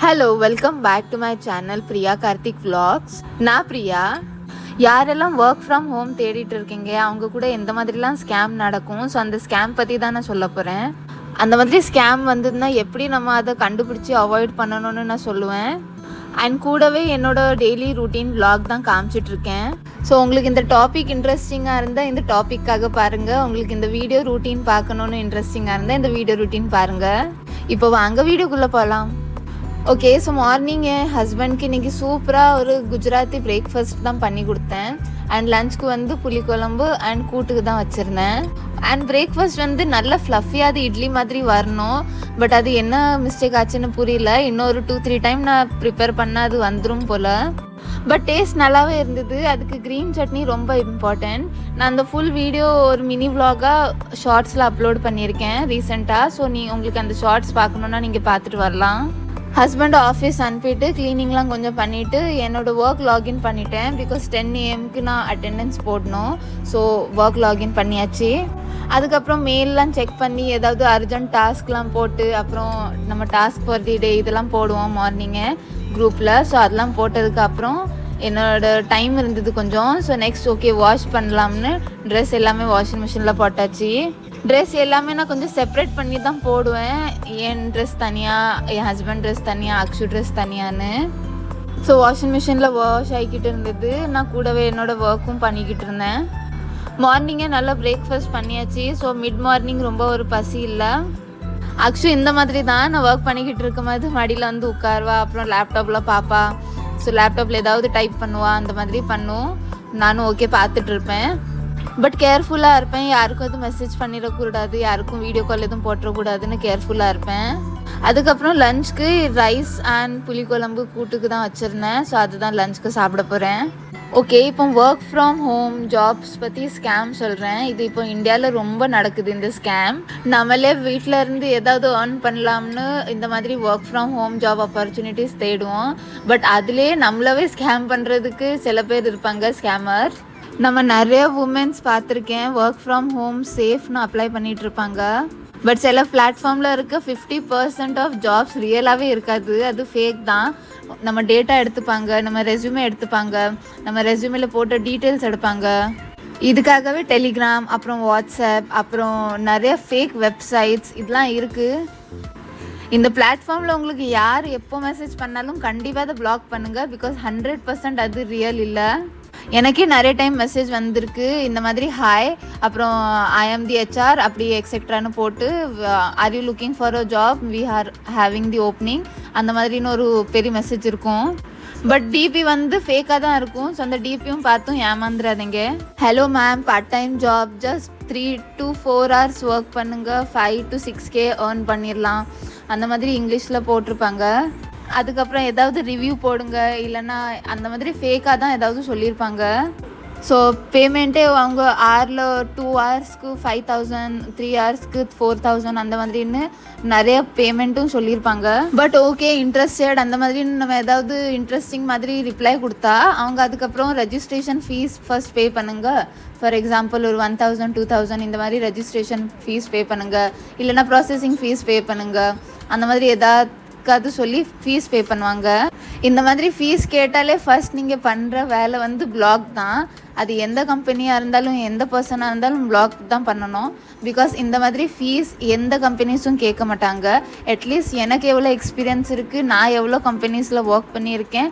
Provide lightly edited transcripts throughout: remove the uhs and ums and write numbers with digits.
Hello, welcome back to my channel Priya Karthik vlogs. நான் பிரியா. யாரெல்லாம் work from home தேடிட்டு இருக்கீங்க, அவங்க கூட எந்த மாதிரிலாம் ஸ்கேம் நடக்கும், ஸோ அந்த ஸ்கேம் பற்றி தான் நான் சொல்ல போகிறேன். அந்த மாதிரி ஸ்கேம் வந்ததுன்னா எப்படி நம்ம அதை கண்டுபிடிச்சி அவாய்ட் பண்ணணும்னு நான் சொல்லுவேன். அண்ட் கூடவே என்னோட டெய்லி ரூட்டீன் vlog தான் காமிச்சிட்ருக்கேன். ஸோ உங்களுக்கு இந்த டாபிக் இன்ட்ரெஸ்டிங்காக இருந்தால் இந்த டாப்பிக்காக பாருங்கள். உங்களுக்கு இந்த வீடியோ ரூட்டீன் பார்க்கணுன்னு இன்ட்ரெஸ்டிங்காக இருந்தால் இந்த வீடியோ ரூட்டீன் பாருங்கள். இப்போ வாங்க வீடியோக்குள்ளே போகலாம். ஓகே, ஸோ மார்னிங் என் ஹஸ்பண்ட்க்கு இன்றைக்கி சூப்பராக ஒரு குஜராத்தி பிரேக்ஃபாஸ்ட் தான் பண்ணி கொடுத்தேன். அண்ட் லஞ்சுக்கு வந்து புளிக்குழம்பு அண்ட் கூட்டுக்கு தான் வச்சுருந்தேன். அண்ட் பிரேக்ஃபாஸ்ட் வந்து நல்ல ஃப்ளஃபியாக அது இட்லி மாதிரி வரணும். பட் அது என்ன மிஸ்டேக் ஆச்சுன்னு புரியல. இன்னொரு 2-3 டைம் நான் ப்ரிப்பேர் பண்ணால் அது வந்துடும் போல். பட் டேஸ்ட் நல்லாவே இருந்தது. அதுக்கு க்ரீன் சட்னி ரொம்ப இம்பார்ட்டன்ட். நான் அந்த ஃபுல் வீடியோ ஒரு மினி விலாகாக ஷார்ட்ஸில் அப்லோட் பண்ணியிருக்கேன் ரீசெண்டாக. ஸோ உங்களுக்கு அந்த ஷார்ட்ஸ் பார்க்கணுன்னா நீங்கள் பார்த்துட்டு வரலாம். ஹஸ்பண்ட் ஆஃபீஸ் அனுப்பிட்டு க்ளீனிங்லாம் கொஞ்சம் பண்ணிவிட்டு என்னோடய ஒர்க் லாகின் பண்ணிட்டேன். பிகாஸ் 10 AM நான் அட்டெண்டன்ஸ் போடணும். ஸோ ஒர்க் லாகின் பண்ணியாச்சு. அதுக்கப்புறம் மெயிலெலாம் செக் பண்ணி ஏதாவது அர்ஜென்ட் டாஸ்க்லாம் போட்டு அப்புறம் நம்ம டாஸ்க் ஃபார் தி டே இதெல்லாம் போடுவோம் மார்னிங்கு குரூப்பில். ஸோ அதெல்லாம் போட்டதுக்கப்புறம் என்னோடய டைம் இருந்தது கொஞ்சம். ஸோ நெக்ஸ்ட் ஓகே வாஷ் பண்ணலாம்னு ட்ரெஸ் எல்லாமே வாஷிங் மிஷினில் போட்டாச்சு. ட்ரெஸ் எல்லாமே நான் கொஞ்சம் செப்ரேட் பண்ணி தான் போடுவேன். என் ட்ரெஸ் தனியாக, என் ஹஸ்பண்ட் ட்ரெஸ் தனியாக, அக்ஷு ட்ரெஸ் தனியான்னு. ஸோ வாஷிங் மிஷினில் வாஷ் ஆகிக்கிட்டு இருந்தது. நான் கூடவே என்னோடய ஒர்க்கும் பண்ணிக்கிட்டு இருந்தேன். மார்னிங்கே நல்லா பிரேக்ஃபாஸ்ட் பண்ணியாச்சு. ஸோ மிட் மார்னிங் ரொம்ப ஒரு பசி இல்லை. அக்ஷு இந்த மாதிரி தான் நான் ஒர்க் பண்ணிக்கிட்டு இருக்கும் போது மடியில் வந்து உட்காருவா. அப்புறம் லேப்டாப்பில் பார்ப்பா. ஸோ லேப்டாப்பில் ஏதாவது டைப் பண்ணுவா, அந்த மாதிரி பண்ணும். நானும் ஓகே பார்த்துட்ருப்பேன். பட் கேர்ஃபுல்லாக இருப்பேன். யாருக்கும் எதுவும் மெசேஜ் பண்ணிடக்கூடாது, யாருக்கும் வீடியோ கால் எதுவும் போட்டுறக்கூடாதுன்னு கேர்ஃபுல்லாக இருப்பேன். அதுக்கப்புறம் லஞ்சுக்கு ரைஸ் அண்ட் புளிக்குழம்பு கூட்டுக்கு தான் வச்சுருந்தேன். ஸோ அதுதான் லஞ்சுக்கு சாப்பிட போகிறேன். ஓகே, இப்போ ஒர்க் ஃப்ரம் ஹோம் ஜாப்ஸ் பற்றி ஸ்கேம் சொல்கிறேன். இது இப்போ இந்தியாவில் ரொம்ப நடக்குது இந்த ஸ்கேம். நம்மளே வீட்டில் இருந்து ஏதாவது ஏர்ன் பண்ணலாம்னு இந்த மாதிரி work from home job opportunities தேடுவோம். பட் அதிலே நம்மளவே ஸ்கேம் பண்ணுறதுக்கு சில பேர் இருப்பாங்க ஸ்கேமர். நம்ம நிறைய உமன்ஸ் பார்த்துருக்கேன் ஒர்க் ஃப்ரம் ஹோம் சேஃப்னு அப்ளை பண்ணிகிட்ருப்பாங்க. பட் சில பிளாட்ஃபார்மில் இருக்க 50% ஆஃப் ஜாப்ஸ் ரியலாகவே இருக்காது, அது ஃபேக் தான். நம்ம டேட்டா எடுத்துப்பாங்க, நம்ம ரெஸ்யூமே எடுத்துப்பாங்க, நம்ம ரெஸ்யூமேல போட்ட டீட்டெயில்ஸ் எடுப்பாங்க. இதுக்காகவே டெலிகிராம், அப்புறம் வாட்ஸ்அப், அப்புறம் நிறைய ஃபேக் வெப்சைட்ஸ் இதெல்லாம் இருக்குது. இந்த பிளாட்ஃபார்மில் உங்களுக்கு யார் எப்போ மெசேஜ் பண்ணாலும் கண்டிப்பாக அதை பிளாக் பண்ணுங்கள். பிகாஸ் 100% அது ரியல் இல்லை. எனக்கே நிறைய டைம் மெசேஜ் வந்திருக்கு இந்த மாதிரி ஹாய், அப்புறம் ஐ ஆம் தி HR அப்படி எக்ஸெட்ரான்னு போட்டு are you looking for a job, we are having the opening, அந்த மாதிரின்னு ஒரு பெரிய மெசேஜ் இருக்கும். பட் டிபி வந்து ஃபேக்காக தான் இருக்கும். ஸோ அந்த டிபியும் பார்த்தும் ஏமாந்துடாதீங்க. Hello ma'am, part time job, just 3 to 4 hours work பண்ணுங்கள், 5 to 6K ஏர்ன் பண்ணிடலாம், அந்த மாதிரி இங்கிலீஷில் போட்டிருப்பாங்க. அதுக்கப்புறம் ஏதாவது ரிவ்யூ போடுங்க, இல்லைன்னா அந்த மாதிரி ஃபேக்காக தான் ஏதாவது சொல்லியிருப்பாங்க. ஸோ பேமெண்ட்டே அவங்க ஆரில் 2 ஹவர்ஸ்க்கு 5,000, 3 ஹவர்ஸ்க்கு 4,000 அந்த மாதிரின்னு நிறைய பேமெண்ட்டும் சொல்லியிருப்பாங்க. பட் ஓகே இன்ட்ரெஸ்டட் அந்த மாதிரின்னு நம்ம ஏதாவது இன்ட்ரெஸ்டிங் மாதிரி ரிப்ளை கொடுத்தா அவங்க அதுக்கப்புறம் ரெஜிஸ்ட்ரேஷன் ஃபீஸ் ஃபர்ஸ்ட் பே பண்ணுங்கள். ஃபார் எக்ஸாம்பிள் ஒரு 1,000, 2,000 இந்த மாதிரி ரெஜிஸ்ட்ரேஷன் ஃபீஸ் பே பண்ணுங்கள், இல்லைன்னா ப்ராசஸிங் ஃபீஸ் பே பண்ணுங்கள், அந்த மாதிரி ஏதாவது சொல்லி ஃபீஸ் பே பண்ணுவாங்க. இந்த மாதிரி ஃபீஸ் கேட்டாலே ஃபர்ஸ்ட் நீங்கள் பண்ணுற வேலை வந்து பிளாக் தான். அது எந்த கம்பெனியாக இருந்தாலும் எந்த பர்சனாக இருந்தாலும் பிளாக் தான் பண்ணணும். பிகாஸ் இந்த மாதிரி ஃபீஸ் எந்த கம்பெனிஸும் கேட்க மாட்டாங்க. அட்லீஸ்ட் எனக்கு எவ்வளோ எக்ஸ்பீரியன்ஸ் இருக்குது, நான் எவ்வளோ கம்பெனிஸில் ஒர்க் பண்ணியிருக்கேன்,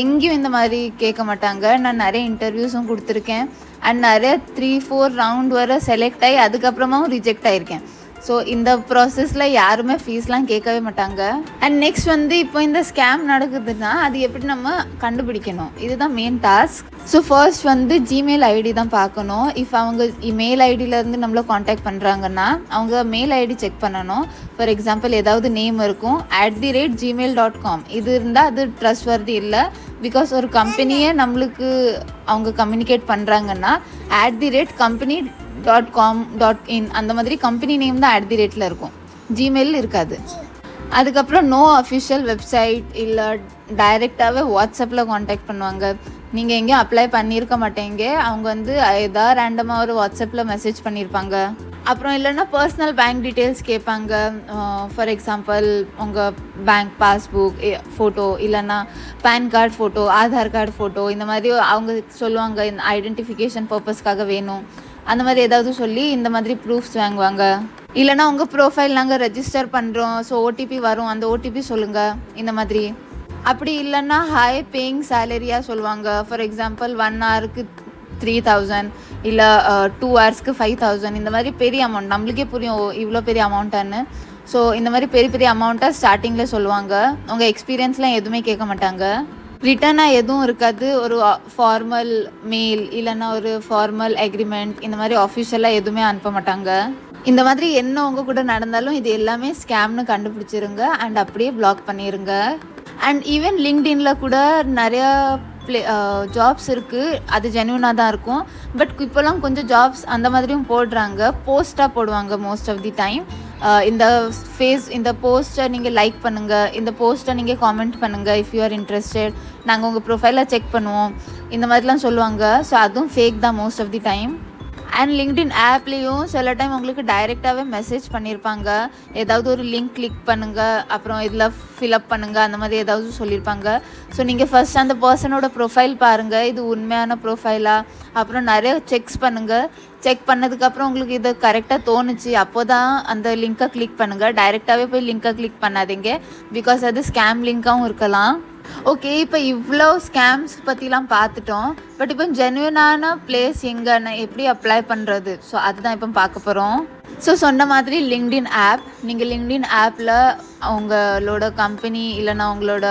எங்கேயும் இந்த மாதிரி கேட்க மாட்டாங்க. நான் நிறைய இன்டர்வியூஸும் கொடுத்துருக்கேன். அண்ட் நிறைய 3-4 ரவுண்ட் வர செலக்ட் ஆகி அதுக்கப்புறமாவும் ரிஜெக்ட் ஆகியிருக்கேன். ஸோ இந்த ப்ராசஸில் யாருமே ஃபீஸ்லாம் கேட்கவே மாட்டாங்க. அண்ட் நெக்ஸ்ட் வந்து இப்போ இந்த ஸ்கேம் நடக்குதுன்னா அது எப்படி நம்ம கண்டுபிடிக்கணும், இதுதான் மெயின் டாஸ்க். ஸோ ஃபர்ஸ்ட் வந்து ஜிமெயில் ஐடி தான் பார்க்கணும். இஃப் அவங்க மெயில் ஐடியிலேருந்து நம்மளை காண்டாக்ட் பண்ணுறாங்கன்னா அவங்க மெயில் ஐடி செக் பண்ணணும். ஃபார் எக்ஸாம்பிள் ஏதாவது நேம் இருக்கும் @gmail.com, இது இருந்தால் அது ட்ரஸ்ட்வர்தி இல்லை. பிகாஸ் ஒரு கம்பெனியை நம்மளுக்கு அவங்க கம்யூனிகேட் பண்ணுறாங்கன்னா @company.com.in அந்த மாதிரி கம்பெனி நேம் தான் @ இருக்கும், ஜிமெயில் இருக்காது. அதுக்கப்புறம் நோ அஃபிஷியல் வெப்சைட், இல்லை டைரெக்டாகவே வாட்ஸ்அப்பில் காண்டாக்ட் பண்ணுவாங்க. நீங்கள் எங்கேயும் அப்ளை பண்ணியிருக்க மாட்டேங்க, அவங்க வந்து ஏதாவது ரேண்டமாக ஒரு வாட்ஸ்அப்பில் மெசேஜ் பண்ணியிருப்பாங்க. அப்புறம் இல்லைன்னா பர்சனல் பேங்க் டீட்டெயில்ஸ் கேட்பாங்க. ஃபார் எக்ஸாம்பிள் உங்கள் பேங்க் பாஸ்புக் ஃபோட்டோ, இல்லைன்னா pan card photo, Aadhaar card photo, இந்த மாதிரி அவங்க சொல்லுவாங்க இந்த ஐடென்டிஃபிகேஷன் பர்பஸ்க்காக வேணும். அந்த மாதிரி ஏதாவது சொல்லி இந்த மாதிரி ப்ரூஃப்ஸ் வாங்குவாங்க. இல்லைன்னா உங்கள் ப்ரொஃபைல் நாங்கள் ரெஜிஸ்டர் பண்ணுறோம், ஸோ ஓடிபி வரும், அந்த ஓடிபி சொல்லுங்கள் இந்த மாதிரி. அப்படி இல்லைன்னா ஹை பேயிங் சேலரியாக சொல்லுவாங்க. ஃபார் எக்ஸாம்பிள் 1 ஹவருக்கு 3000, இல்லை 2 ஹவர்ஸ்க்கு 5000, இந்த மாதிரி பெரிய அமௌண்ட். நம்மளுக்கே புரியும் இவ்வளோ பெரிய அமௌண்ட்டான்னு. ஸோ இந்த மாதிரி பெரிய பெரிய அமௌண்ட்டாக ஸ்டார்டிங்கில் சொல்லுவாங்க. உங்கள் எக்ஸ்பீரியன்ஸ்லாம் எதுவுமே கேட்க மாட்டாங்க. ரிட்டனாக எதுவும் இருக்காது. ஒரு ஃபார்மல் மெயில் இல்லைன்னா ஒரு ஃபார்மல் அக்ரிமெண்ட் இந்த மாதிரி ஆஃபிஷியலாக எதுவுமே அனுப்ப மாட்டாங்க. இந்த மாதிரி என்ன உங்கள் கூட நடந்தாலும் இது எல்லாமே ஸ்கேம்னு கண்டுபிடிச்சிருங்க அண்ட் அப்படியே பிளாக் பண்ணிடுங்க. அண்ட் ஈவன் லிங்க்டின்ல கூட நிறையா ஜாப்ஸ் இருக்குது, அது ஜென்யூனாக தான் இருக்கும். பட் இப்போலாம் கொஞ்சம் ஜாப்ஸ் அந்த மாதிரியும் போடுறாங்க, போஸ்ட்டாக போடுவாங்க மோஸ்ட் ஆஃப் தி டைம். இந்த போஸ்ட்டை நீங்கள் லைக் பண்ணுங்கள், இந்த போஸ்ட்டை நீங்கள் காமெண்ட் பண்ணுங்கள் இஃப் யூ ஆர் இன்ட்ரெஸ்டட், நாங்கள் உங்கள் ப்ரொஃபைலை செக் பண்ணுவோம், இந்த மாதிரிலாம் சொல்லுவாங்க. ஸோ அதுவும் ஃபேக் தான் most of the time. And LinkedIn ஆப்லேயும் சில டைம் உங்களுக்கு டைரெக்டாகவே மெசேஜ் பண்ணியிருப்பாங்க, ஏதாவது ஒரு லிங்க் கிளிக் பண்ணுங்கள், அப்புறம் இதில் ஃபில்அப் பண்ணுங்கள், அந்த மாதிரி ஏதாவது சொல்லியிருப்பாங்க. ஸோ நீங்கள் ஃபர்ஸ்ட் அந்த பர்சனோட ப்ரொஃபைல் பாருங்கள், இது உண்மையான ப்ரொஃபைலா, அப்புறம் நிறைய செக்ஸ் பண்ணுங்கள். செக் பண்ணதுக்கப்புறம் உங்களுக்கு இது கரெக்டாக தோணுச்சு அப்போ தான் அந்த லிங்க்கை கிளிக் பண்ணுங்கள். டைரெக்டாகவே போய் லிங்க்கை கிளிக் பண்ணாதீங்க, பிகாஸ் அது ஸ்கேம் லிங்க்காகவும் இருக்கலாம். ஓகே, இப்போ இவ்வளோ ஸ்கேம்ஸ் பற்றிலாம் பார்த்துட்டோம். பட் இப்போ ஜென்யூனான பிளேஸ் எங்கன்னா எப்படி அப்ளை பண்ணுறது, ஸோ அதுதான் இப்போ பார்க்க போகிறோம். ஸோ சொன்ன மாதிரி லிங்க்டின் ஆப், நீங்கள் லிங்க்டின் ஆப்பில் உங்களோட கம்பெனி இல்லைன்னா உங்களோட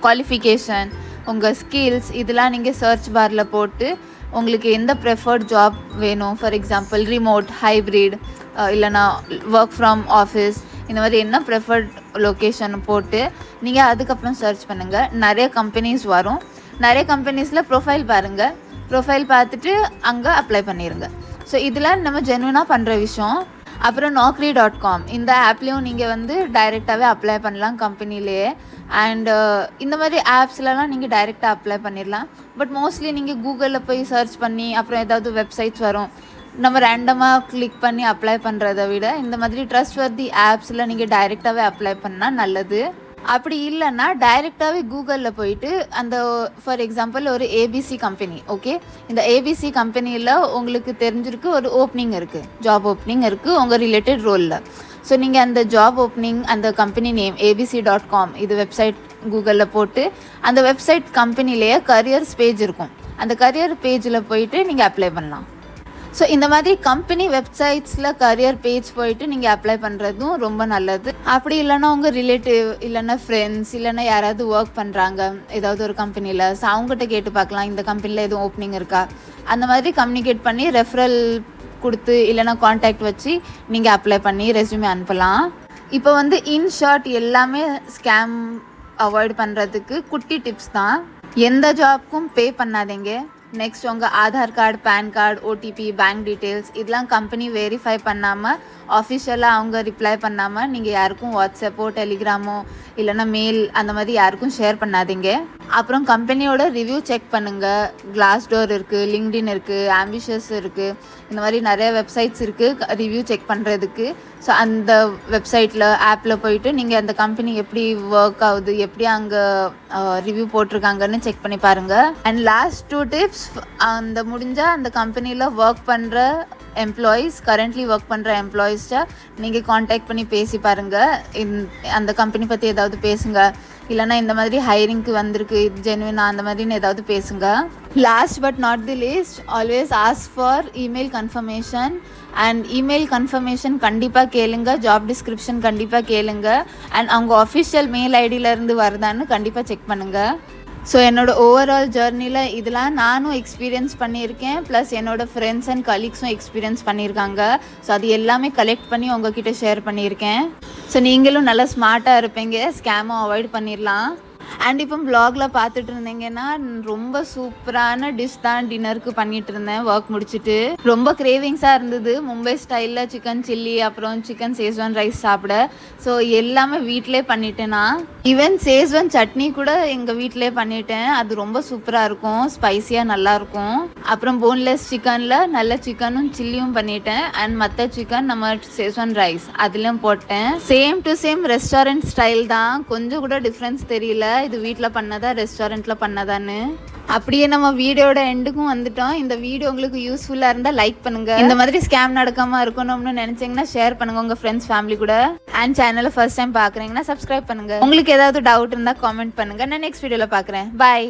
குவாலிஃபிகேஷன், உங்கள் ஸ்கில்ஸ் இதெல்லாம் நீங்கள் சர்ச் பாரில் போட்டு உங்களுக்கு எந்த ப்ரெஃபர்ட் ஜாப் வேணும், ஃபார் எக்ஸாம்பிள் ரிமோட், ஹைப்ரிட், இல்லைனா ஒர்க் ஃப்ரம் ஆஃபீஸ், இந்த மாதிரி என்ன ப்ரெஃபர்ட் லொக்கேஷன் போட்டு நீங்கள் அதுக்கப்புறம் சர்ச் பண்ணுங்கள். நிறைய கம்பெனிஸ் வரும். நிறைய கம்பெனிஸில் ப்ரொஃபைல் பாருங்கள், ப்ரொஃபைல் பார்த்துட்டு அங்கே அப்ளை பண்ணிடுங்க. ஸோ இதெல்லாம் நம்ம ஜென்யூனாக பண்ணுற விஷயம். அப்புறம் naukri.com இந்த ஆப்லேயும் நீங்கள் டைரெக்டாகவே அப்ளை பண்ணலாம் கம்பெனிலேயே. அண்டு இந்த மாதிரி ஆப்ஸ்லலாம் நீங்கள் டைரெக்டாக அப்ளை பண்ணிடலாம். பட் மோஸ்ட்லி நீங்கள் கூகுளில் போய் சர்ச் பண்ணி அப்புறம் ஏதாவது வெப்சைட்ஸ் வரும், நம்ம ரேண்டமாக கிளிக் பண்ணி அப்ளை பண்ணுறதை விட இந்த மாதிரி ட்ரஸ்ட்வர்தி ஆப்ஸில் நீங்கள் டைரெக்டாகவே அப்ளை பண்ணால் நல்லது. அப்படி இல்லைன்னா டைரெக்டாகவே கூகுளில் போயிட்டு அந்த ஃபார் எக்ஸாம்பிள் ஒரு ஏபிசி கம்பெனி, ஓகே, இந்த ஏபிசி கம்பெனியில் உங்களுக்கு தெரிஞ்சிருக்கு ஒரு ஓப்பனிங் இருக்குது, ஜாப் ஓப்பனிங் இருக்குது உங்கள் ரிலேட்டட் ரோலில். ஸோ நீங்கள் அந்த ஜாப் ஓப்பனிங், அந்த கம்பெனி நேம் abc.com, இது வெப்சைட் கூகுளில் போட்டு அந்த வெப்சைட் கம்பெனிலேயே கரியர்ஸ் பேஜ் இருக்கும், அந்த கரியர் பேஜில் போயிட்டு நீங்கள் அப்ளை பண்ணலாம். ஸோ இந்த மாதிரி கம்பெனி வெப்சைட்ஸில் கரியர் பேஜ் போயிட்டு நீங்கள் அப்ளை பண்ணுறதும் ரொம்ப நல்லது. அப்படி இல்லைன்னா உங்கள் ரிலேட்டிவ் இல்லைன்னா ஃப்ரெண்ட்ஸ் இல்லைன்னா யாராவது ஒர்க் பண்ணுறாங்க ஏதாவது ஒரு கம்பெனியில், ஸோ அவங்ககிட்ட கேட்டு பார்க்கலாம் இந்த கம்பெனியில் எதுவும் ஓப்பனிங் இருக்கா, அந்த மாதிரி கம்யூனிகேட் பண்ணி ரெஃபரல் கொடுத்து இல்லைனா காண்டாக்ட் வச்சு நீங்கள் அப்ளை பண்ணி ரெஸ்யூமே அனுப்பலாம். இப்போ இன் ஷார்ட் எல்லாமே ஸ்கேம் அவாய்ட் பண்ணுறதுக்கு குட்டி டிப்ஸ் தான். எந்த ஜாப்க்கும் பே பண்ணாதீங்க. நெக்ஸ்ட் உங்கள் Aadhaar card, pan card, OTP, bank details இதெல்லாம் கம்பெனி வெரிஃபை பண்ணாமல் ஆஃபிஷியலாக அவங்க ரிப்ளை பண்ணாமல் நீங்கள் யாருக்கும் வாட்ஸ்அப்போ டெலிகிராமோ இல்லைனா மெயில் அந்த மாதிரி யாருக்கும் ஷேர் பண்ணாதீங்க. அப்புறம் கம்பெனியோட ரிவ்யூ செக் பண்ணுங்கள். கிளாஸ்டோர் இருக்குது, லிங்க்டின் இருக்குது, ஆம்பிஷியஸ் இருக்குது, இந்த மாதிரி நிறைய வெப்சைட்ஸ் இருக்குது ரிவ்யூ செக் பண்ணுறதுக்கு. ஸோ அந்த வெப்சைட்டில் ஆப்பில் போயிட்டு நீங்கள் அந்த கம்பெனி எப்படி ஒர்க் ஆகுது, எப்படி அங்கே ரிவ்யூ போட்டிருக்காங்கன்னு செக் பண்ணி பாருங்கள். அண்ட் லாஸ்ட் 2 டிப்ஸ், அந்த முடிஞ்சால் அந்த கம்பெனியில் ஒர்க் பண்ணுற எம்ப்ளாயீஸ், கரண்ட்லி ஒர்க் பண்ணுற எம்ப்ளாயீஸ்ட்டை நீங்கள் காண்டாக்ட் பண்ணி பேசி பாருங்கள். அந்த கம்பெனி பற்றி ஏதாவது பேசுங்க, இல்லைனா இந்த மாதிரி ஹைரிங்க்கு வந்திருக்கு இது ஜென்யூனா அந்த மாதிரின்னு ஏதாவது பேசுங்க. Last but not the least, always ask for email confirmation. And email confirmation கண்டிப்பாக கேளுங்க, ஜாப் டிஸ்கிரிப்ஷன் கண்டிப்பாக கேளுங்க, அண்ட் அவங்க அஃபிஷியல் மெயில் ஐடியிலேருந்து வருதான்னு கண்டிப்பாக செக் பண்ணுங்கள். ஸோ என்னோடய ஓவரால் ஜேர்னியில் இதெல்லாம் நானும் எக்ஸ்பீரியன்ஸ் பண்ணியிருக்கேன், ப்ளஸ் என்னோடய ஃப்ரெண்ட்ஸ் அண்ட் கலீக்ஸும் எக்ஸ்பீரியன்ஸ் பண்ணியிருக்காங்க. ஸோ அது எல்லாமே கலெக்ட் பண்ணி உங்ககிட்ட ஷேர் பண்ணியிருக்கேன். ஸோ நீங்களும் நல்லா ஸ்மார்ட்டாக இருப்பீங்க, ஸ்கேமும் அவாய்ட் பண்ணிடலாம். அண்ட் இப்போ vlogல பார்த்துட்டு இருந்தீங்கன்னா ரொம்ப சூப்பரான டிஷ் தான் டின்னருக்கு பண்ணிட்டு இருந்தேன் ஒர்க் முடிச்சுட்டு. ரொம்ப கிரேவிங்ஸாக இருந்தது மும்பை ஸ்டைலில் சிக்கன் சில்லி அப்புறம் சிக்கன் சேஸ்வான் ரைஸ் சாப்பிட. ஸோ எல்லாமே வீட்டிலே பண்ணிட்டேன் நான். ஈவன் சேஸ்வான் சட்னி கூட எங்கள் வீட்டிலே பண்ணிட்டேன். அது ரொம்ப சூப்பராக இருக்கும், ஸ்பைஸியாக நல்லாயிருக்கும். அப்புறம் போன்லெஸ் சிக்கனில் நல்ல சிக்கனும் சில்லியும் பண்ணிட்டேன். அண்ட் மற்ற சிக்கன் நம்ம சேஸ்வான் ரைஸ் அதுலேயும் போட்டேன். Same to same restaurant style தான், கொஞ்சம் கூட டிஃப்ரென்ஸ் தெரியல இது வீட்டில் பண்ணதா ரெஸ்டாரண்ட்டில் பண்ணதான்னு. அப்படியே நம்ம வீடியோட எண்டுக்கும் வந்துட்டோம். இந்த வீடியோ உங்களுக்கு யூஸ்ஃபுல்லாக இருந்தால் லைக் பண்ணுங்க. இந்த மாதிரி ஸ்கேம் நடக்காமல் இருக்கணும்னு நினச்சிங்கன்னா ஷேர் பண்ணுங்க உங்கள் ஃப்ரெண்ட்ஸ் ஃபேமிலி கூட. அண்ட் சேனலை ஃபர்ஸ்ட் டைம் பார்க்குறீங்கன்னா சப்ஸ்கிரைப் பண்ணுங்க. உங்களுக்கு ஏதாவது டவுட் இருந்தால் காமெண்ட் பண்ணுங்க. நான் நெக்ஸ்ட் வீடியோவில் பார்க்குறேன். பாய்.